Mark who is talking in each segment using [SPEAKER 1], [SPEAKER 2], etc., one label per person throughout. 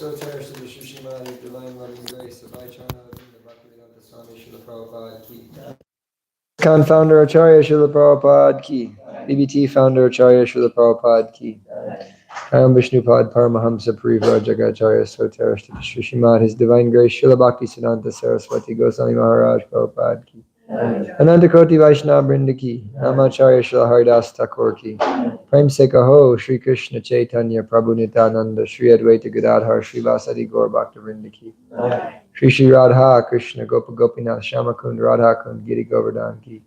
[SPEAKER 1] So cherished the Srimad of divine loving grace of Vaicharana Bhaktivedanta Swami Srila Prabhupada ki. Khan founder Acharya Srila Prabhupada ki. BBT founder Acharya Srila Prabhupada ki. Ram Vishnupad Paramahamsa Parivar Jagacharya So cherished the Srimad His divine grace Srila Bhakti Siddhanta Saraswati Goswami Maharaj Prabhupada ki. Ananta Koti Vaishnava Brinda ki. Namacharya Srila Haridas Thakur ki. Prem se kaho Shri Krishna Chaitanya Prabhu Nityananda Shri Advaita Gadadhar Shri Vasadi Gaur Bhakta Vrinda ki. Shri Shri Radha Krishna Gopa Gopinath Shamakund Radha Kund Giri Govardhan ki.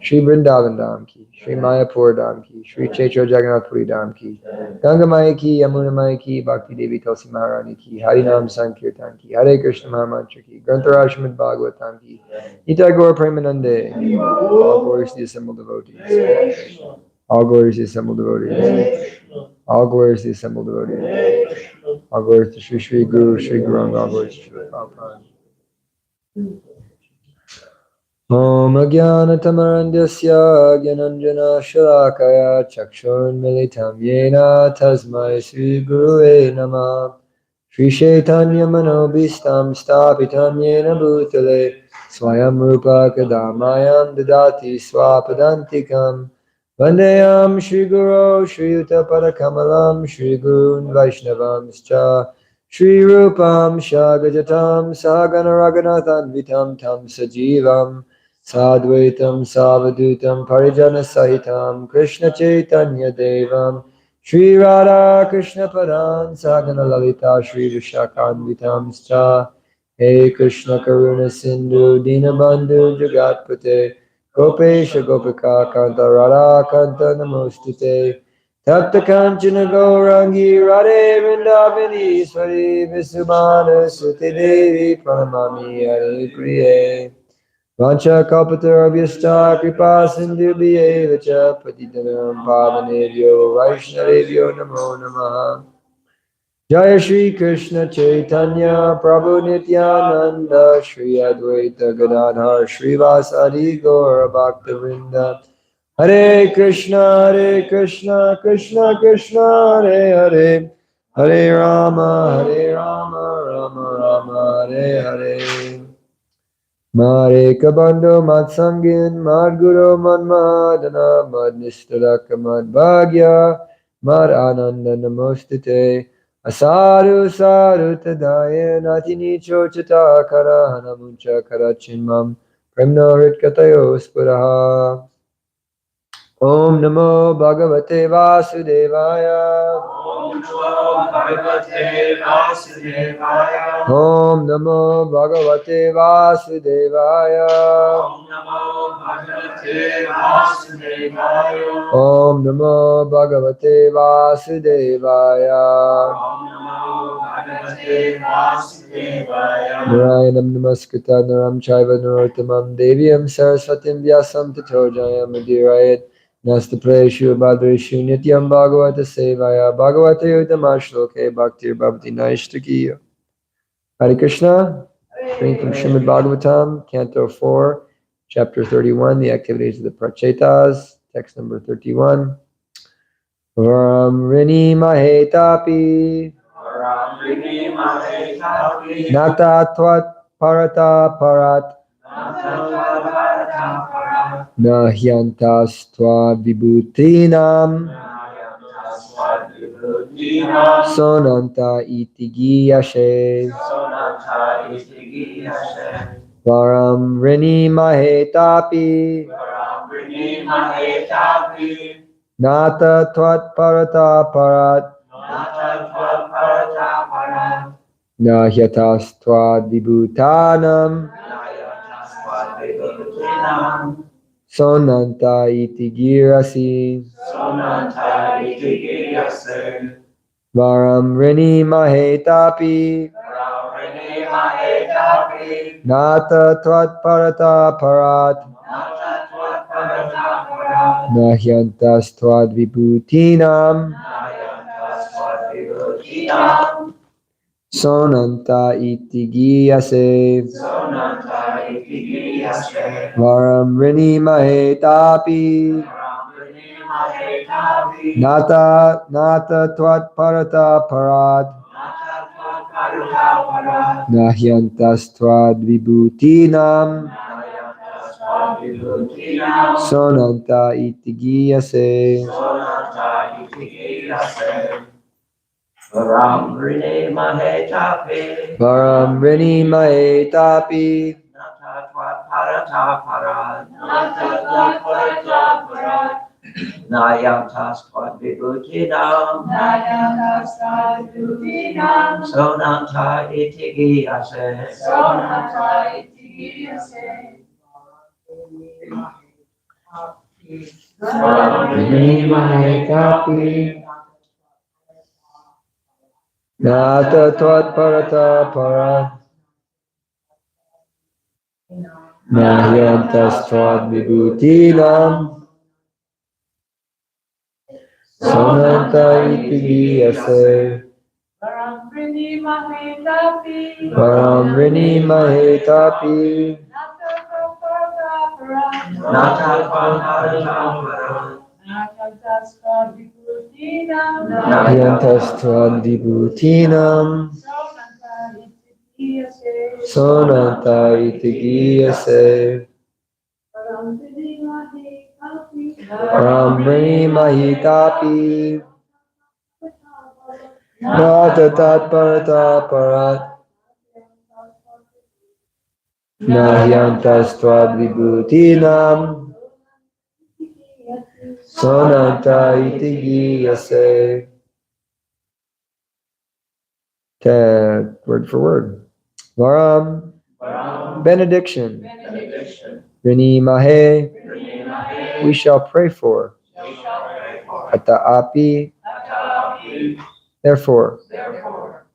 [SPEAKER 1] Shri Vrindavan Dham ki. Shri Mayapur Dham ki. Shri Chaitra Jagannath Puri Dham ki. Ganga Maya ki Yamuna Maya ki Bhakti Devi Tulsi Maharani ki. Harinam Sankirtan ki. Hare Krishna Mahamantra ki. Grantaraj Srimad Bhagavatam ki. Nita Gaur Premanande. All glories to the assembled devotees. All glories to the assembled devotees. All glories to the assembled devotees. All glories to Sri Sri Guru, Sri Gauranga, all glories to Sri Prabhupada. Om Ajnana Tamarandasya Gyananjana Shalakaya Chakshurn Militam Yena Tasmai Sri Gurue Namah Sri Chaitanya Manobhistam Stapitam Yena Bhutale Swayam Rupa Kadamayam Dadati Swapadantikam Vandeyam Shri Guru Shri Yuta Padakamalam Shri Gurun Vaishnavamscha Shri Rupam Shagajatam Sagana Raghunathan Vitam Tam Sajivam Sadvaitam Savadutam Parijana Sahitam Krishna Chaitanya Devam Shri Radha Krishna Padan Sagana Lalita Shri Vishakhan Scha Hey Krishna Karuna Sindhu Dinabandhu Jagatpate Gopesha Gopika Kanta Radha Kanta Namostute Tapta Kanchana Gaurangi Radhe Vrindavani Swari Visubhana Suti Devi Pranamami Hare Priye Vancha Kalpatarabhyasta Kripa Sindhu Bhyevacha Patitanam Pavanebhyo Vaishnavebhyo Namo Namaha Jaya Shri Krishna Chaitanya Prabhu Nityananda Shri Advaita Gadadhar Shri Vasadi Gaura Bhaktivinoda Hare Krishna Krishna Krishna Hare Hare Hare Rama Rama Rama Hare Hare Mare Kabando Matsangin Madguru Madmadana Madnistaraka Madbhagya Mad Ananda Namostite Asaru Saru Tadaya Natini Chochata Kara Hanamuncha Karachinmam Premno Hritkatayo Spuraha Om Namo Bhagavate Vasudevaya.
[SPEAKER 2] Om Namo Bhagavate Vasudevaya.
[SPEAKER 1] Om Namo Bhagavate Vasudevaya.
[SPEAKER 2] Om Namo Bhagavate Vasudevaya.
[SPEAKER 1] Om Namo Bhagavate Vasudevaya.
[SPEAKER 2] Om Namo Bhagavate Vasudevaya.
[SPEAKER 1] Narayanam Namaskritam Naram Chaiva Narottamam Devyam Saraswatim Vyasam Tato Jayam Udirayat Nastapreshu Bhadreshu Nityam Bhagavata Sevaya Bhagavata Yudhamashloke Bhaktir Bhavati Naishtakiya. Hare Krishna, reading from Srimad Bhagavatam, Canto 4, Chapter 31, the activities of the Prachetas, text number 31. Rini Mahetapi Nata Tvat Parata Parat Nahyantas Tvad Vibhutinam Sonanta Itigiyashe Varam Rini Mahetapi Nata Tvat Parata Parat Nahyatas Tvad Vibhutanam Sonanta Itigirasi Varam Rini Mahetapi Nata Tvat Parata Parat Nahyantas Tvad Vibhutinam Sonanta Itigiyase Varam Rini Mahetapi Nata Tvat Parata Parat Nahyantas Tvad Vibhutinam Sonanta Itigiyase
[SPEAKER 2] Varam Rine Mahetapi.
[SPEAKER 1] Varam Rini Mahetapi
[SPEAKER 2] Nata Tvat Parata Parat. Nata Tvat Parata Parat. Nayantas Tvat Vibhutinam. Nayantas Tvat Vibhutinam. Sonanta Itigiyase. Sonanta Itigiyase. Varam Rine Mahetapi.
[SPEAKER 1] Nata Tvat Parata Parat Nahyantas Tvad Vibhutinam Sonanta Itigiyase
[SPEAKER 2] Varam Rine Mahetapi.
[SPEAKER 1] Varam Rini Mahetapi
[SPEAKER 2] Nata Tvat Parata. Nayantas Tvat Vibhutinam.
[SPEAKER 1] Nahyantas Tvad Vibhutinam Sonanta Itigiyase
[SPEAKER 2] Varam Rine Mahetapi.
[SPEAKER 1] Varam Rini Mahetapi Nata Tat Parata Parat Nahyantas Tvad Vibhutinam Sonanta Itigiyase. Word for word. Varam, benediction. Rini Mahe, we shall pray for. Ata Api, therefore.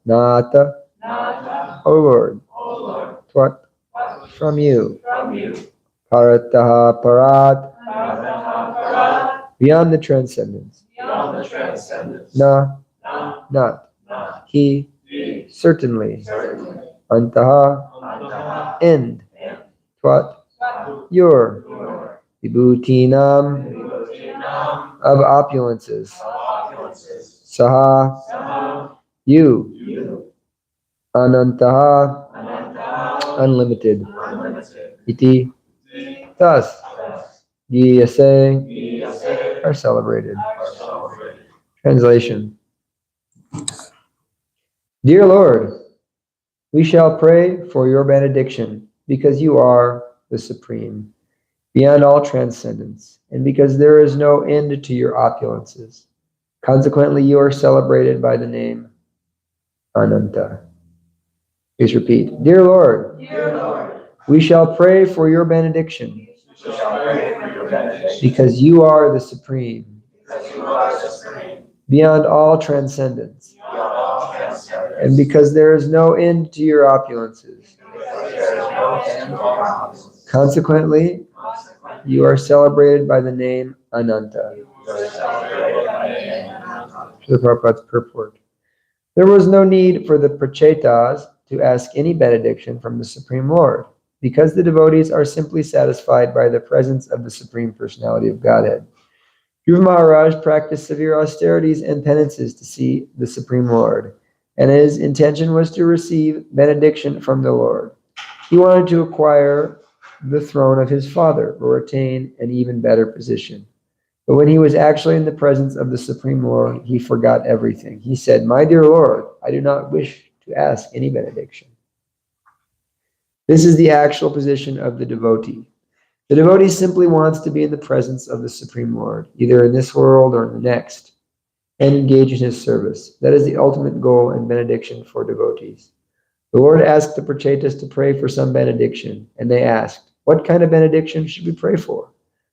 [SPEAKER 1] Nata, O Lord. Tvat, from you. Parataha Parat, beyond the transcendence. Na, not. He, certainly. Antaha, end. Tvat, your. Vibhutinam, of opulences. Saha, you. Anantaha, unlimited. Iti, thus. Giyase, are celebrated. Translation. Dear Lord, we shall pray for your benediction because you are the supreme. beyond all transcendence, and because there is no end to your opulences. Consequently, you are celebrated by the name Ananta. Please repeat. Dear Lord, we shall pray for your benediction, because you are the supreme, beyond all transcendence, and because there is no end to your opulences. Consequently, you are celebrated by the name Ananta. The Prabhupada's purport. There was no need for the prachetas to ask any benediction from the Supreme Lord, because the devotees are simply satisfied by the presence of the Supreme Personality of Godhead. Dhruva Maharaj practiced severe austerities and penances to see the Supreme Lord, and his intention was to receive benediction from the Lord. He wanted to acquire the throne of his father or attain an even better position. But when he was actually in the presence of the Supreme Lord, he forgot everything. He said, "My dear Lord, I do not wish to ask any benediction." This is the actual position of the devotee. The devotee simply wants to be in the presence of the Supreme Lord, either in this world or in the next, and engage in his service. That is the ultimate goal and benediction for devotees. The Lord asked the prachetas to pray for some benediction, and they asked, "What kind of benediction should we pray for?"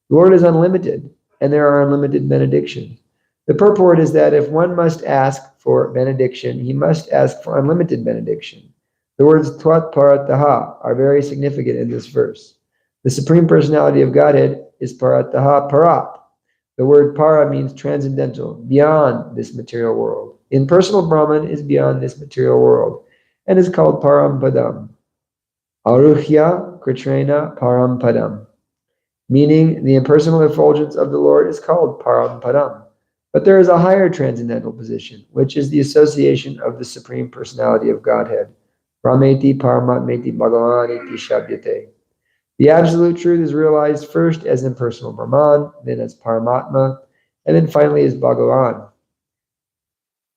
[SPEAKER 1] The Lord is unlimited, and there are unlimited benedictions. The purport is that if one must ask for benediction, he must ask for unlimited benediction. The words Tvat Parataha are very significant in this verse. The Supreme Personality of Godhead is Parataha Parat. The word para means transcendental, beyond this material world. Impersonal Brahman is beyond this material world and is called Param Padam. Aruhya Kritrena Param Padam, meaning the impersonal effulgence of the Lord is called Param Padam. But there is a higher transcendental position, which is the association of the Supreme Personality of Godhead. Brahmeti Paramatmeti Bhagavaniti Shabdyate. The absolute truth is realized first as impersonal Brahman, then as Paramatma, and then finally as Bhagavan.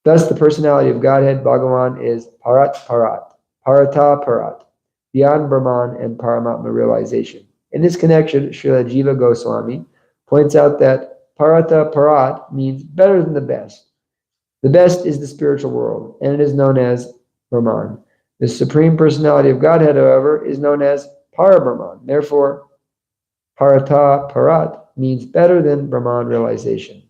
[SPEAKER 1] Thus, the personality of Godhead, Bhagavan, is Parat Parat, Parata Parat, beyond Brahman and Paramatma realization. In this connection, Srila Jiva Goswami points out that Parata Parat means better than the best. The best is the spiritual world, and it is known as Brahman. The Supreme Personality of Godhead, however, is known as Parabrahman. Therefore, Parata Parat means better than Brahman realization.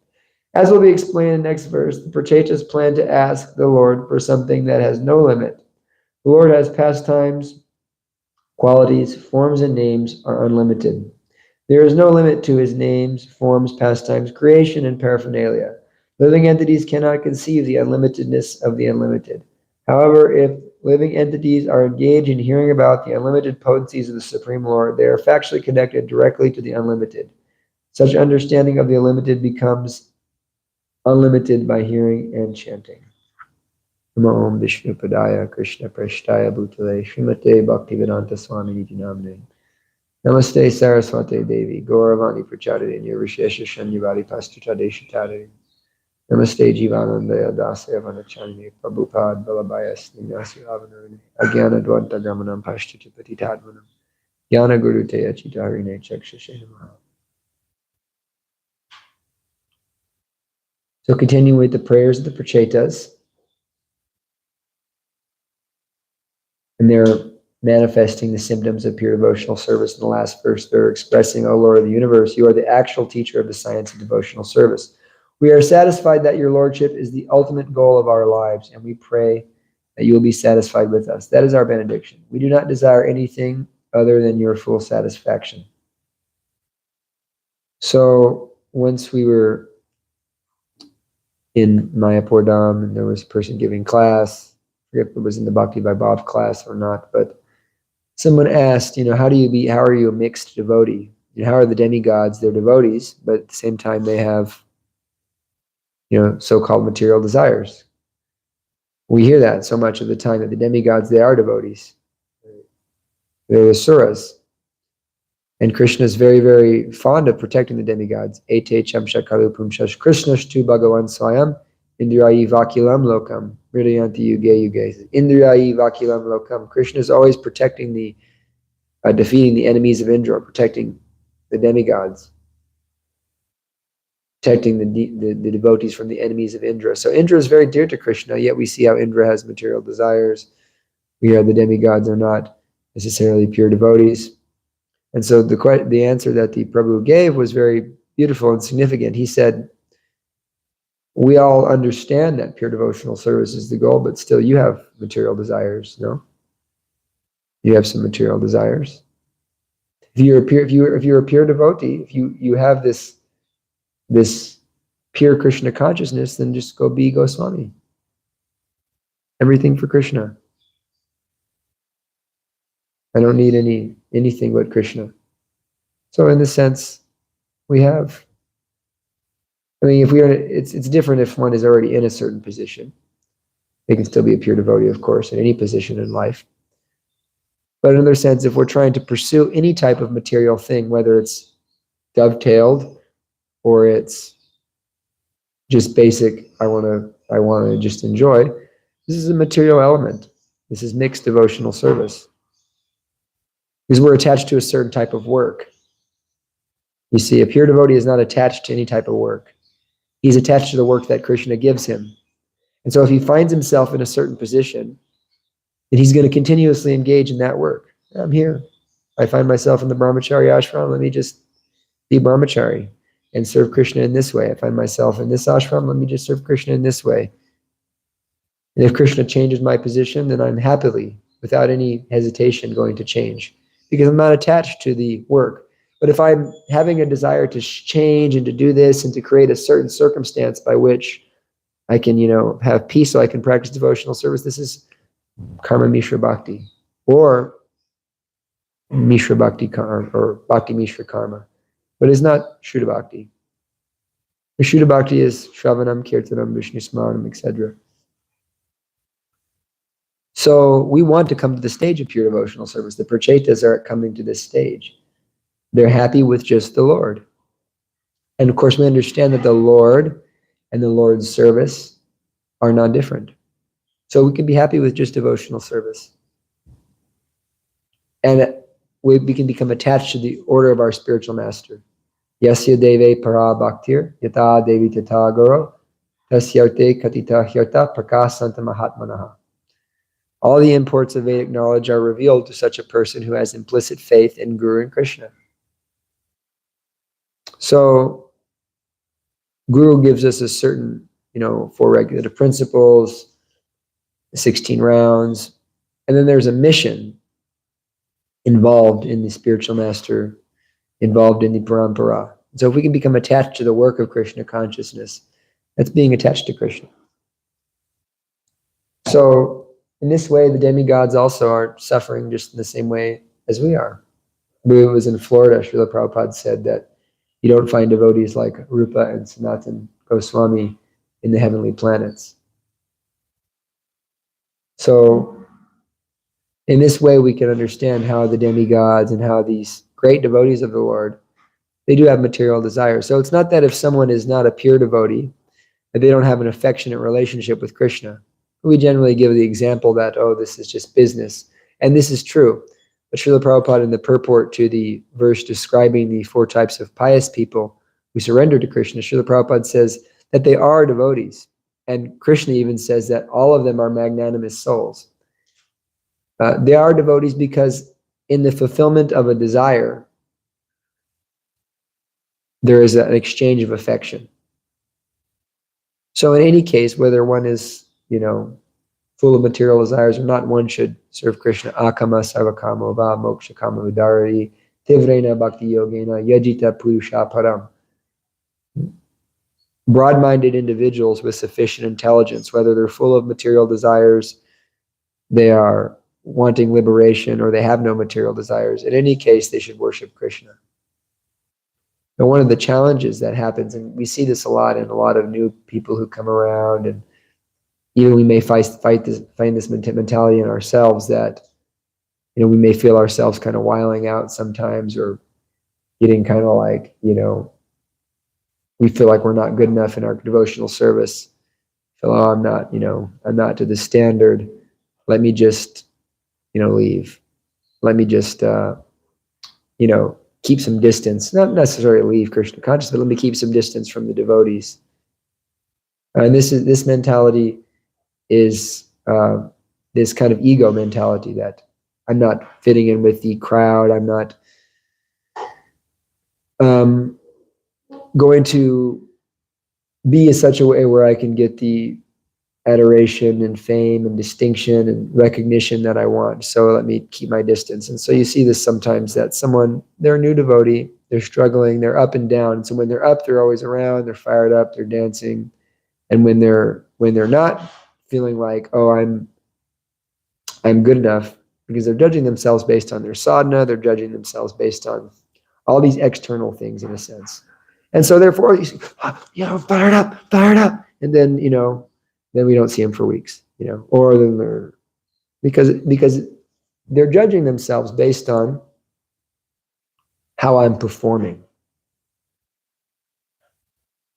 [SPEAKER 1] As will be explained in the next verse, the prachetas plan to ask the Lord for something that has no limit. The Lord has pastimes, qualities, forms, and names are unlimited. There is no limit to his names, forms, pastimes, creation, and paraphernalia. Living entities cannot conceive the unlimitedness of the unlimited. However, if living entities are engaged in hearing about the unlimited potencies of the Supreme Lord, they are factually connected directly to the unlimited. Such understanding of the unlimited becomes unlimited by hearing and chanting. Namo Om Vishnu Padaya Krishna Prashtaya Bhutale Srimate Bhaktivedanta Swami Niti Namne Namaste Saraswate Devi Gauravani Prachadari Nirvishesha Shanyavadi Pastutadeshatari Namaste Jivanandaya Dasa Vanachani Prabhupada Balabhaya Sninasi Avanarani Agyana Dvanta Gamanam Pashtutipati Tadvanam Yana Guru Teya Chitarine Chakshashenamaha. So continuing with the prayers of the prachetas, and they're manifesting the symptoms of pure devotional service. In the last verse, they're expressing, "O Lord of the universe, you are the actual teacher of the science of devotional service. We are satisfied that your lordship is the ultimate goal of our lives, and we pray that you will be satisfied with us." That is our benediction. We do not desire anything other than your full satisfaction. So once we were in Mayapur Dham, and there was a person giving class. I forget if it was in the Bhakti Vaibhav class or not, but someone asked, how are you a mixed devotee? How are the demigods? They're devotees, but at the same time they have, so-called material desires. We hear that so much of the time, that the demigods, they are devotees. They're the suras. And Krishna is very, very fond of protecting the demigods. Ete chamsha kalu pumshash Krishnashtu Bhagavan Swayam Indriyayi Vakilam Lokam Hridayanti Yuge Yuge. Indriyayi Vakilam Lokam. Krishna is always protecting defeating the enemies of Indra, protecting the demigods, protecting the devotees from the enemies of Indra. So Indra is very dear to Krishna, yet we see how Indra has material desires. We are the demigods are not necessarily pure devotees. And so the answer that the Prabhu gave was very beautiful and significant. He said, we all understand that pure devotional service is the goal, but still you have material desires, no? You have some material desires. If you're a pure devotee, if you have this pure Krishna consciousness, then just go be Goswami. Everything for Krishna. I don't need anything but Krishna. So in this sense, we have. I mean, if it's different if one is already in a certain position. They can still be a pure devotee, of course, in any position in life. But in another sense, if we're trying to pursue any type of material thing, whether it's dovetailed or it's just basic, I want to just enjoy, this is a material element. This is mixed devotional service. Because we're attached to a certain type of work. You see, a pure devotee is not attached to any type of work. He's attached to the work that Krishna gives him. And so if he finds himself in a certain position, then he's going to continuously engage in that work. I'm here. I find myself in the brahmachari ashram, let me just be brahmachari and serve Krishna in this way. I find myself in this ashram, let me just serve Krishna in this way. And if Krishna changes my position, then I'm happily, without any hesitation, going to change. Because I'm not attached to the work. But if I'm having a desire to change and to do this and to create a certain circumstance by which I can, have peace so I can practice devotional service, this is karma mishra bhakti, or mishra bhakti karma, or bhakti mishra karma. But it's not Shuddha bhakti. The Shuddha bhakti is shravanam, kirtanam, vishnu smaranam, etc. So we want to come to the stage of pure devotional service. The prachetas are coming to this stage. They're happy with just the Lord. And of course, we understand that the Lord and the Lord's service are not different. So we can be happy with just devotional service. And we can become attached to the order of our spiritual master. Yasya deve para bhaktir, yata devi tata guru, tasyarte katita hyarta prakasanta mahatmanaha. All the imports of Vedic knowledge are revealed to such a person who has implicit faith in Guru and Krishna. So, Guru gives us a certain, 4 regulative principles, 16 rounds, and then there's a mission involved in the spiritual master, involved in the parampara. So if we can become attached to the work of Krishna consciousness, that's being attached to Krishna. So in this way, the demigods also are suffering just in the same way as we are. When it was in Florida, Srila Prabhupada said that you don't find devotees like Rupa and Sanatan Goswami in the heavenly planets. So in this way, we can understand how the demigods and how these great devotees of the Lord, they do have material desires. So it's not that if someone is not a pure devotee, that they don't have an affectionate relationship with Krishna. We generally give the example that, this is just business. And this is true. But Srila Prabhupada, in the purport to the verse describing the 4 types of pious people who surrender to Krishna, Srila Prabhupada says that they are devotees. And Krishna even says that all of them are magnanimous souls. They are devotees because in the fulfillment of a desire, there is an exchange of affection. So in any case, whether one is, full of material desires or not, one should serve Krishna. Akama sarvakamo va moksha kama udarari tivrena bhakti yogena yajita purusha param. Broad-minded individuals with sufficient intelligence, whether they're full of material desires, they are wanting liberation, or they have no material desires, in any case, they should worship Krishna. And one of the challenges that happens, and we see this a lot in a lot of new people who come around, and even we may find this mentality in ourselves that, we may feel ourselves kind of wiling out sometimes, or getting kind of like, we feel like we're not good enough in our devotional service. Feel, I'm not to the standard. Let me just, leave. Let me just, keep some distance, not necessarily leave Krishna consciousness, but let me keep some distance from the devotees. And this mentality is this kind of ego mentality that I'm not fitting in with the crowd. I'm not going to be in such a way where I can get the adoration and fame and distinction and recognition that I want. So let me keep my distance. And so you see this sometimes that they're a new devotee, they're struggling, they're up and down. And so when they're up, they're always around, they're fired up, they're dancing. And when they're not feeling like, oh, I'm good enough, because they're judging themselves based on their sadhana, they're judging themselves based on all these external things in a sense. And so therefore, fired up. And then, then we don't see them for weeks, or then they're, because they're judging themselves based on how I'm performing.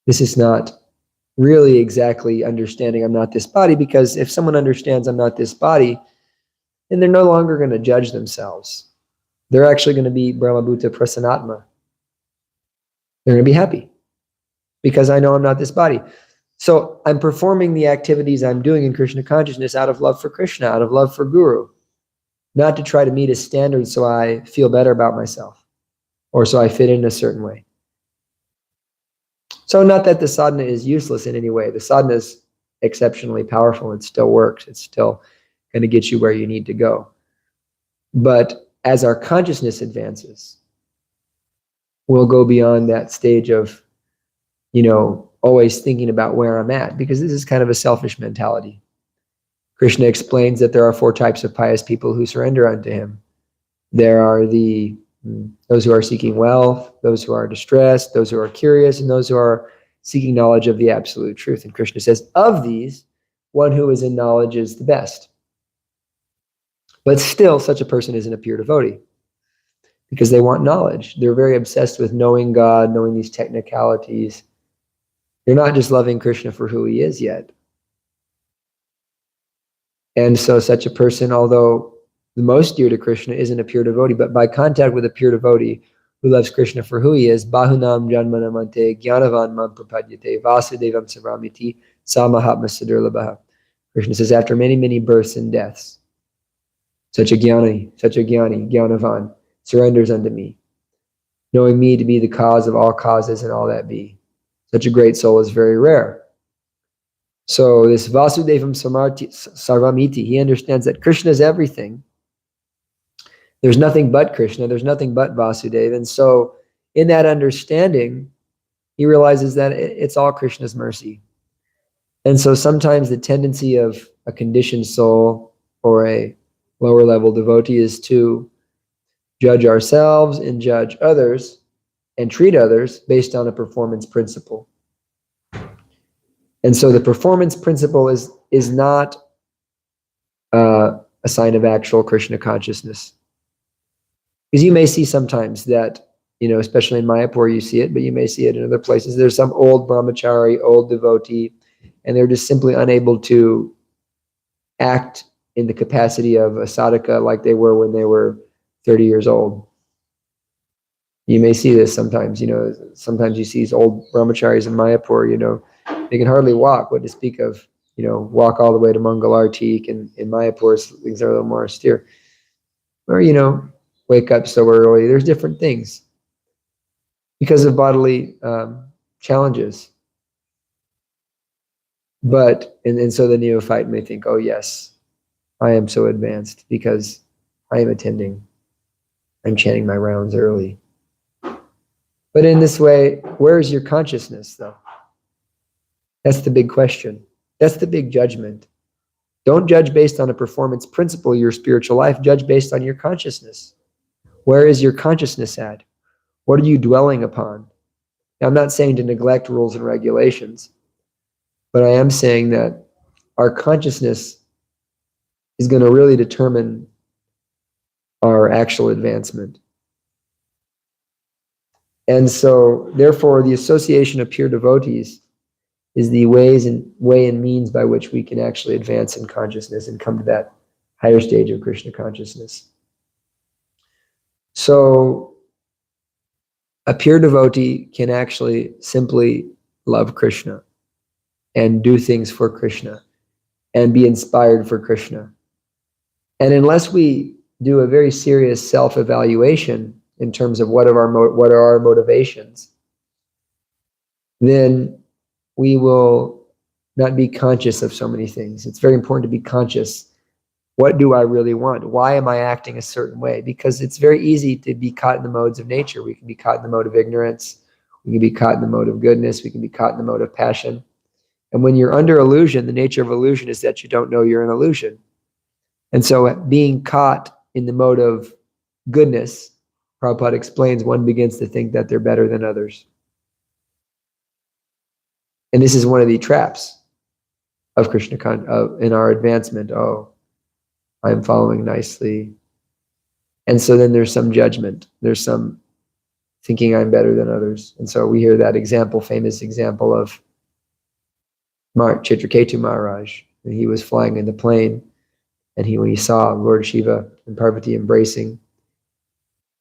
[SPEAKER 1] This is not really exactly understanding I'm not this body, because if someone understands I'm not this body, then they're no longer going to judge themselves. They're actually going to be Brahmabhuta Prasanatma. They're going to be happy because I know I'm not this body. So I'm performing the activities I'm doing in Krishna consciousness out of love for Krishna, out of love for Guru, not to try to meet his standards so I feel better about myself or so I fit in a certain way. So not that the sadhana is useless in any way. The sadhana is exceptionally powerful. It still works. It's still going to get you where you need to go. But as our consciousness advances, we'll go beyond that stage of, always thinking about where I'm at, because this is kind of a selfish mentality. Krishna explains that there are 4 types of pious people who surrender unto him. There are those who are seeking wealth, those who are distressed, those who are curious, and those who are seeking knowledge of the absolute truth. And Krishna says, of these, one who is in knowledge is the best. But still, such a person isn't a pure devotee, because they want knowledge. They're very obsessed with knowing God, knowing these technicalities. They're not just loving Krishna for who he is yet. And so such a person, although the most dear to Krishna, isn't a pure devotee, but by contact with a pure devotee who loves Krishna for who he is, bahunam janmanamante jnanavan mam prapadyate vasudevam saramiti samahatma sadurlabha. Krishna says, after many, many births and deaths, such a jnani, jnanavan, surrenders unto me, knowing me to be the cause of all causes and all that be. Such a great soul is very rare. So this Vasudevam Saramiti, he understands that Krishna is everything. There's nothing but Krishna. There's nothing but Vasudeva. And so in that understanding, he realizes that it's all Krishna's mercy. And so sometimes the tendency of a conditioned soul or a lower level devotee is to judge ourselves and judge others and treat others based on a performance principle. And so the performance principle is not a sign of actual Krishna consciousness. Because you may see sometimes that, especially in Mayapur you see it, but you may see it in other places. There's some old brahmachari, old devotee, and they're just simply unable to act in the capacity of a sadhaka like they were when they were 30 years old. You may see this sometimes, sometimes you see these old brahmacharis in Mayapur, they can hardly walk, what to speak of, walk all the way to Mangalartik, and in Mayapur things are a little more austere. Or, wake up so early. There's different things because of bodily challenges. But, and so the neophyte may think, oh yes, I am so advanced because I am attending, I'm chanting my rounds early. But in this way, where is your consciousness though? That's the big question. That's the big judgment. Don't judge based on a performance principle, your spiritual life. Judge based on your consciousness. Where is your consciousness at? What are you dwelling upon? Now, I'm not saying to neglect rules and regulations, but I am saying that our consciousness is going to really determine our actual advancement. And so, therefore, the association of pure devotees is the way and means by which we can actually advance in consciousness and come to that higher stage of Krishna consciousness. So A pure devotee can actually simply love Krishna and do things for Krishna and be inspired for Krishna. And unless we do a very serious self-evaluation in terms of what are our motivations, then we will not be conscious of so many things. It's very important to be conscious. What do I really want? Why am I acting a certain way? Because it's very easy to be caught in the modes of nature. We can be caught in the mode of ignorance. We can be caught in the mode of goodness. We can be caught in the mode of passion. And when you're under illusion, the nature of illusion is that you don't know you're an illusion. And so being caught in the mode of goodness, Prabhupada explains, one begins to think that they're better than others. And this is one of the traps of Krishna in our advancement. Oh, I'm following nicely. And so then there's some judgment. There's some thinking I'm better than others. And so we hear that famous example of Chitraketu Maharaj. And he was flying in the plane, and when he saw Lord Shiva and Parvati embracing,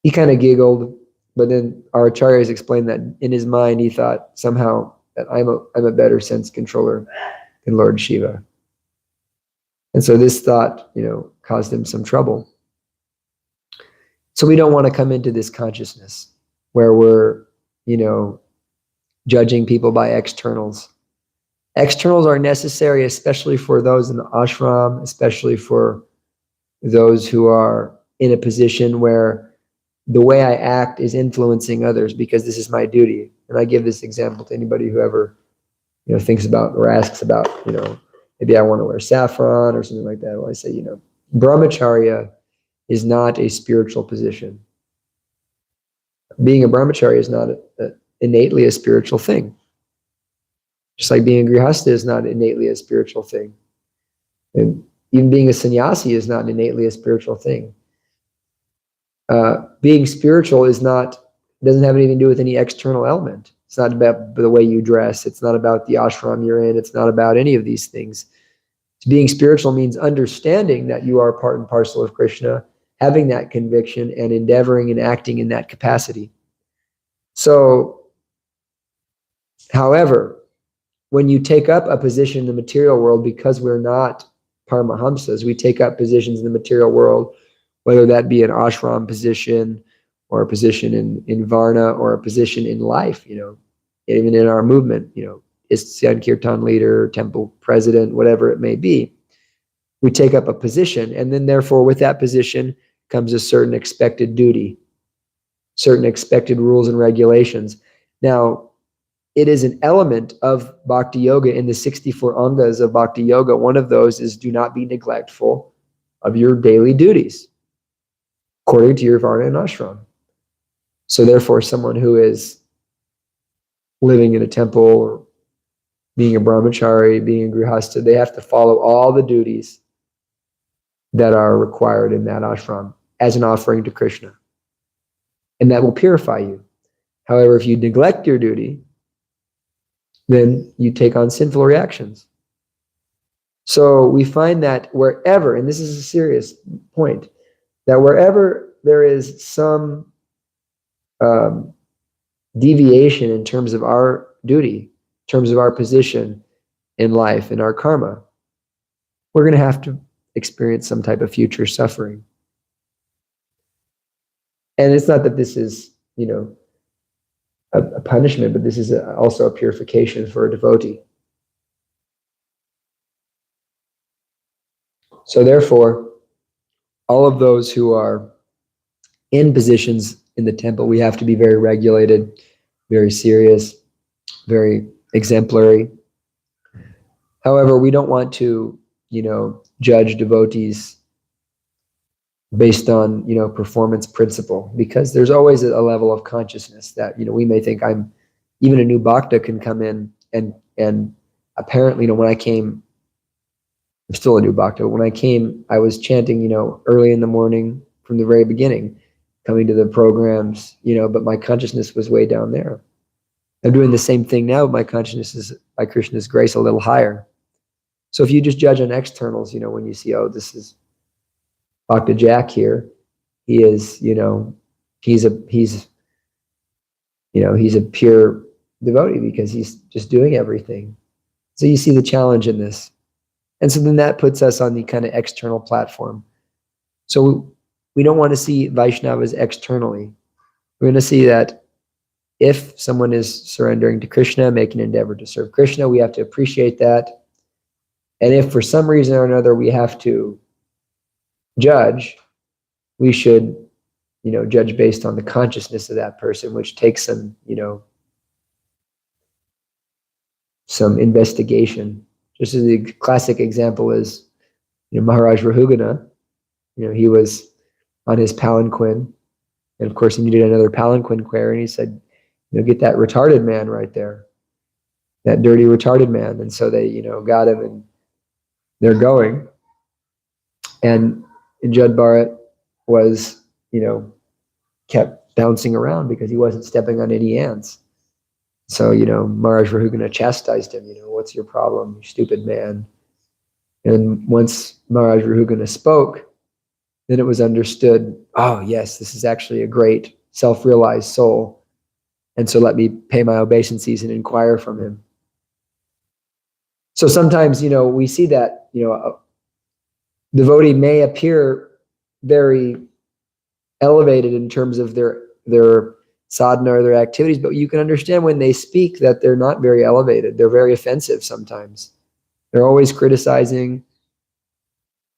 [SPEAKER 1] he kind of giggled. But then our acharyas explained that in his mind he thought somehow that I'm a better sense controller than Lord Shiva. And so this thought, caused him some trouble. So we don't want to come into this consciousness where we're, judging people by externals. Externals are necessary, especially for those in the ashram, especially for those who are in a position where the way I act is influencing others because this is my duty. And I give this example to anybody who ever, thinks about or asks about, maybe I want to wear saffron or something like that. Well, I say, brahmacharya is not a spiritual position. Being a brahmachari is not innately a spiritual thing. Just like being a grihastha is not innately a spiritual thing. And even being a sannyasi is not innately a spiritual thing. Being spiritual doesn't have anything to do with any external element. It's not about the way you dress. It's not about the ashram you're in. It's not about any of these things. Being spiritual means understanding that you are part and parcel of Krishna, having that conviction and endeavoring and acting in that capacity. So, however, when you take up a position in the material world, because we're not paramahamsas, we take up positions in the material world, whether that be an ashram position or a position in Varna or a position in life, even in our movement, Istyan Kirtan leader, temple president, whatever it may be. We take up a position, and then therefore with that position comes a certain expected duty, certain expected rules and regulations. Now, it is an element of Bhakti Yoga in the 64 angas of Bhakti Yoga. One of those is do not be neglectful of your daily duties, according to your Varna and ashram. So therefore, someone who is living in a temple or being a brahmachari, being a grihastha, they have to follow all the duties that are required in that ashram as an offering to Krishna. And that will purify you. However, if you neglect your duty, then you take on sinful reactions. So we find that wherever, and this is a serious point, that wherever there is some deviation in terms of our duty, in terms of our position in life, in our karma, we're going to have to experience some type of future suffering. And it's not that this is, a punishment, but this is also a purification for a devotee. So therefore, all of those who are in positions in the temple, we have to be very regulated, very serious, very exemplary. However, we don't want to, judge devotees based on, performance principle, because there's always a level of consciousness that, we may think even a new bhakta can come in and apparently, when I came, I'm still a new bhakta. When I came, I was chanting, early in the morning from the very beginning, coming to the programs, but my consciousness was way down there. I'm doing the same thing now, but my consciousness is, by Krishna's grace, a little higher. So if you just judge on externals, when you see, oh, this is Bhakta Jack here, he is, he's he's a pure devotee because he's just doing everything. So you see the challenge in this. And so then that puts us on the kind of external platform. So we don't want to see Vaishnavas externally. We're going to see that if someone is surrendering to Krishna, making an endeavor to serve Krishna, we have to appreciate that. And if for some reason or another we have to judge, we should, judge based on the consciousness of that person, which takes some, some investigation. Just as the classic example is, Maharaj Rahugana, he was on his palanquin, and of course he needed another palanquin carrier, and he said, get that retarded man right there, that dirty retarded man. And so they, got him, and they're going. And Judd Bharat was, kept bouncing around because he wasn't stepping on any ants. So, Maharaj Rahugana chastised him, what's your problem, you stupid man? And once Maharaj Rahugana spoke, then it was understood, oh yes, this is actually a great self-realized soul. And so let me pay my obeisances and inquire from him. So sometimes, we see that, a devotee may appear very elevated in terms of their sadhana or their activities, but you can understand when they speak that they're not very elevated. They're very offensive sometimes. They're always criticizing,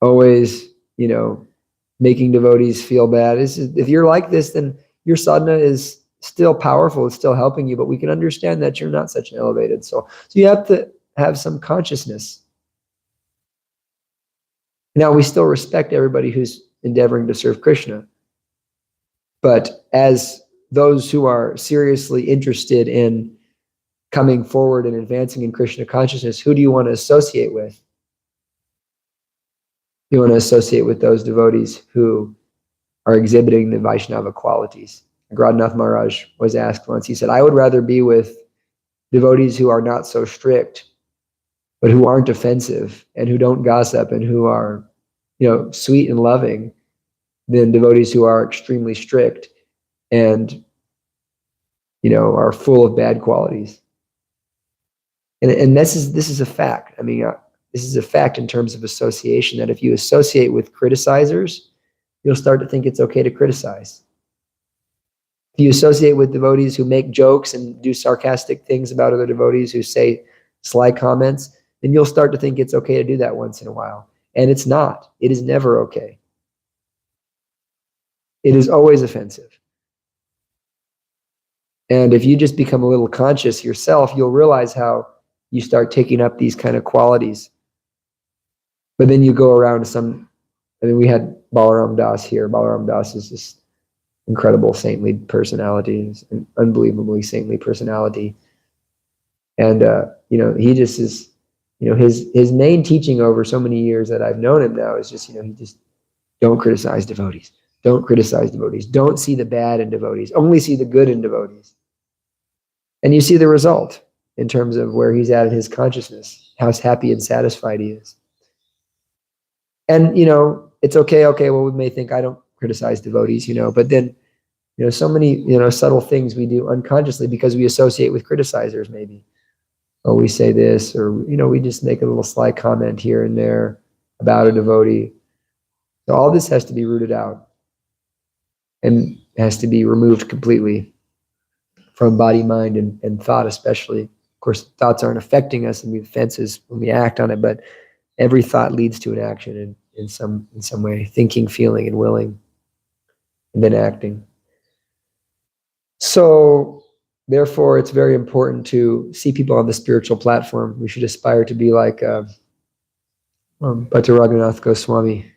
[SPEAKER 1] always, making devotees feel bad. If you're like this, then your sadhana is still powerful. It's still helping you, but we can understand that you're not such an elevated soul. So you have to have some consciousness. Now, we still respect everybody who's endeavoring to serve Krishna, but as those who are seriously interested in coming forward and advancing in Krishna consciousness, who do you want to associate with? You want to associate with those devotees who are exhibiting the Vaishnava qualities. Gradnath Maharaj was asked once, he said, I would rather be with devotees who are not so strict, but who aren't offensive and who don't gossip and who are, sweet and loving, than devotees who are extremely strict and, are full of bad qualities. And this is a fact. I mean, this is a fact in terms of association, that if you associate with criticizers, you'll start to think it's okay to criticize. If you associate with devotees who make jokes and do sarcastic things about other devotees, who say sly comments, then you'll start to think it's okay to do that once in a while. And it's not. It is never okay. It is always offensive. And if you just become a little conscious yourself, you'll realize how you start taking up these kind of qualities. But then you go around to we had Balaram Das here. Balaram Das is this incredible saintly personality, an unbelievably saintly personality. And, he just is, his main teaching over so many years that I've known him now is just, he just, don't criticize devotees. Don't criticize devotees. Don't see the bad in devotees. Only see the good in devotees. And you see the result in terms of where he's at in his consciousness, how happy and satisfied he is. And, it's okay. Well, we may think I don't criticize devotees, but then, so many, subtle things we do unconsciously because we associate with criticizers maybe. Or we say this, or, we just make a little sly comment here and there about a devotee. So all this has to be rooted out and has to be removed completely from body, mind, and thought especially. Of course, thoughts aren't affecting us and we have offenses when we act on it, but every thought leads to an action in some way, thinking, feeling, and willing, and then acting. So therefore, it's very important to see people on the spiritual platform. We should aspire to be like Bhatta Raghunath Goswami.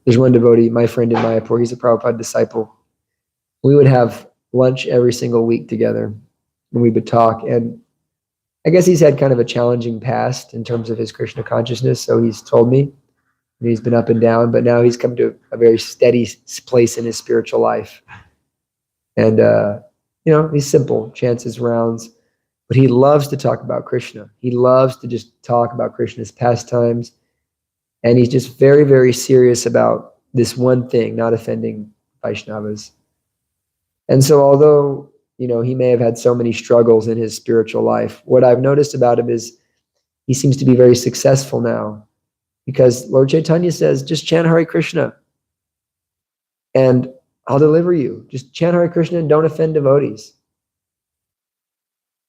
[SPEAKER 1] There's one devotee, my friend in Mayapur, he's a Prabhupada disciple. We would have lunch every single week together, and we would talk. And I guess he's had kind of a challenging past in terms of his Krishna consciousness, so he's told me. And he's been up and down, but now he's come to a very steady place in his spiritual life. And, he's simple, chants his rounds, but he loves to talk about Krishna. He loves to just talk about Krishna's pastimes. And he's just very, very serious about this one thing, not offending Vaishnavas. And so although he may have had so many struggles in his spiritual life. What I've noticed about him is he seems to be very successful now, because Lord Chaitanya says, just chant Hare Krishna and I'll deliver you. Just chant Hare Krishna and don't offend devotees.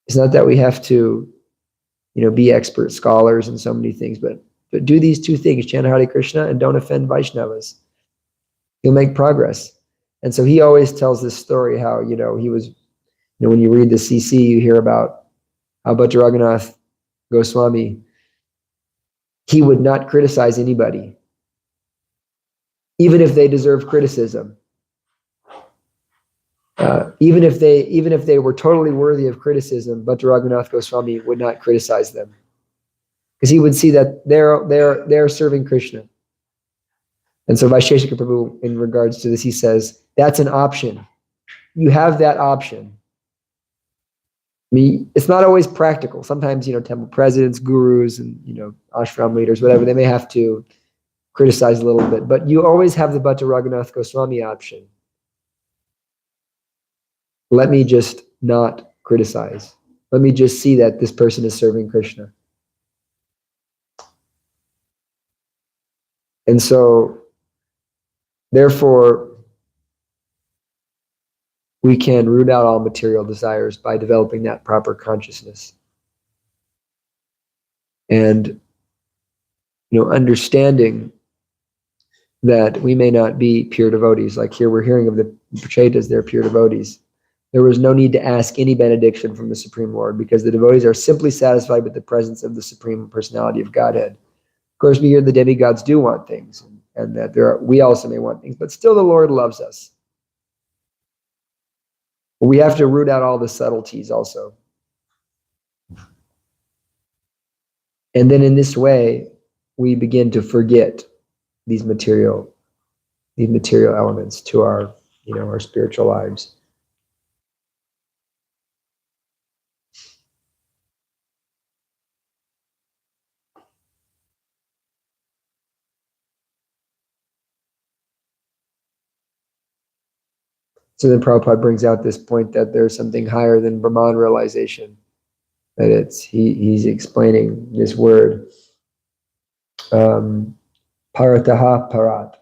[SPEAKER 1] It's not that we have to, be expert scholars in so many things, but do these two things, chant Hare Krishna and don't offend Vaishnavas. You'll make progress. And so he always tells this story how, he was, when you read the CC, you hear about how Bhatta Raghunath Goswami, he would not criticize anybody, even if they deserve criticism. Even if they were totally worthy of criticism, Bhatta Raghunath Goswami would not criticize them, because he would see that they're serving Krishna. And so Vaisheshika Prabhu, in regards to this, he says, that's an option. You have that option. I mean, it's not always practical. Sometimes, temple presidents, gurus, and, ashram leaders, whatever, they may have to criticize a little bit. But you always have the Bhatta Raghunath Goswami option. Let me just not criticize. Let me just see that this person is serving Krishna. And so, therefore, we can root out all material desires by developing that proper consciousness. And, understanding that we may not be pure devotees. Like here we're hearing of the Prachetas, they're pure devotees. There was no need to ask any benediction from the Supreme Lord, because the devotees are simply satisfied with the presence of the Supreme Personality of Godhead. Of course, we hear the demigods do want things, and that we also may want things, but still the Lord loves us. We have to root out all the subtleties also. And then in this way, we begin to forget these material elements to our, our spiritual lives. So then Prabhupada brings out this point that there's something higher than Brahman realization. That he's explaining this word, parataha parat,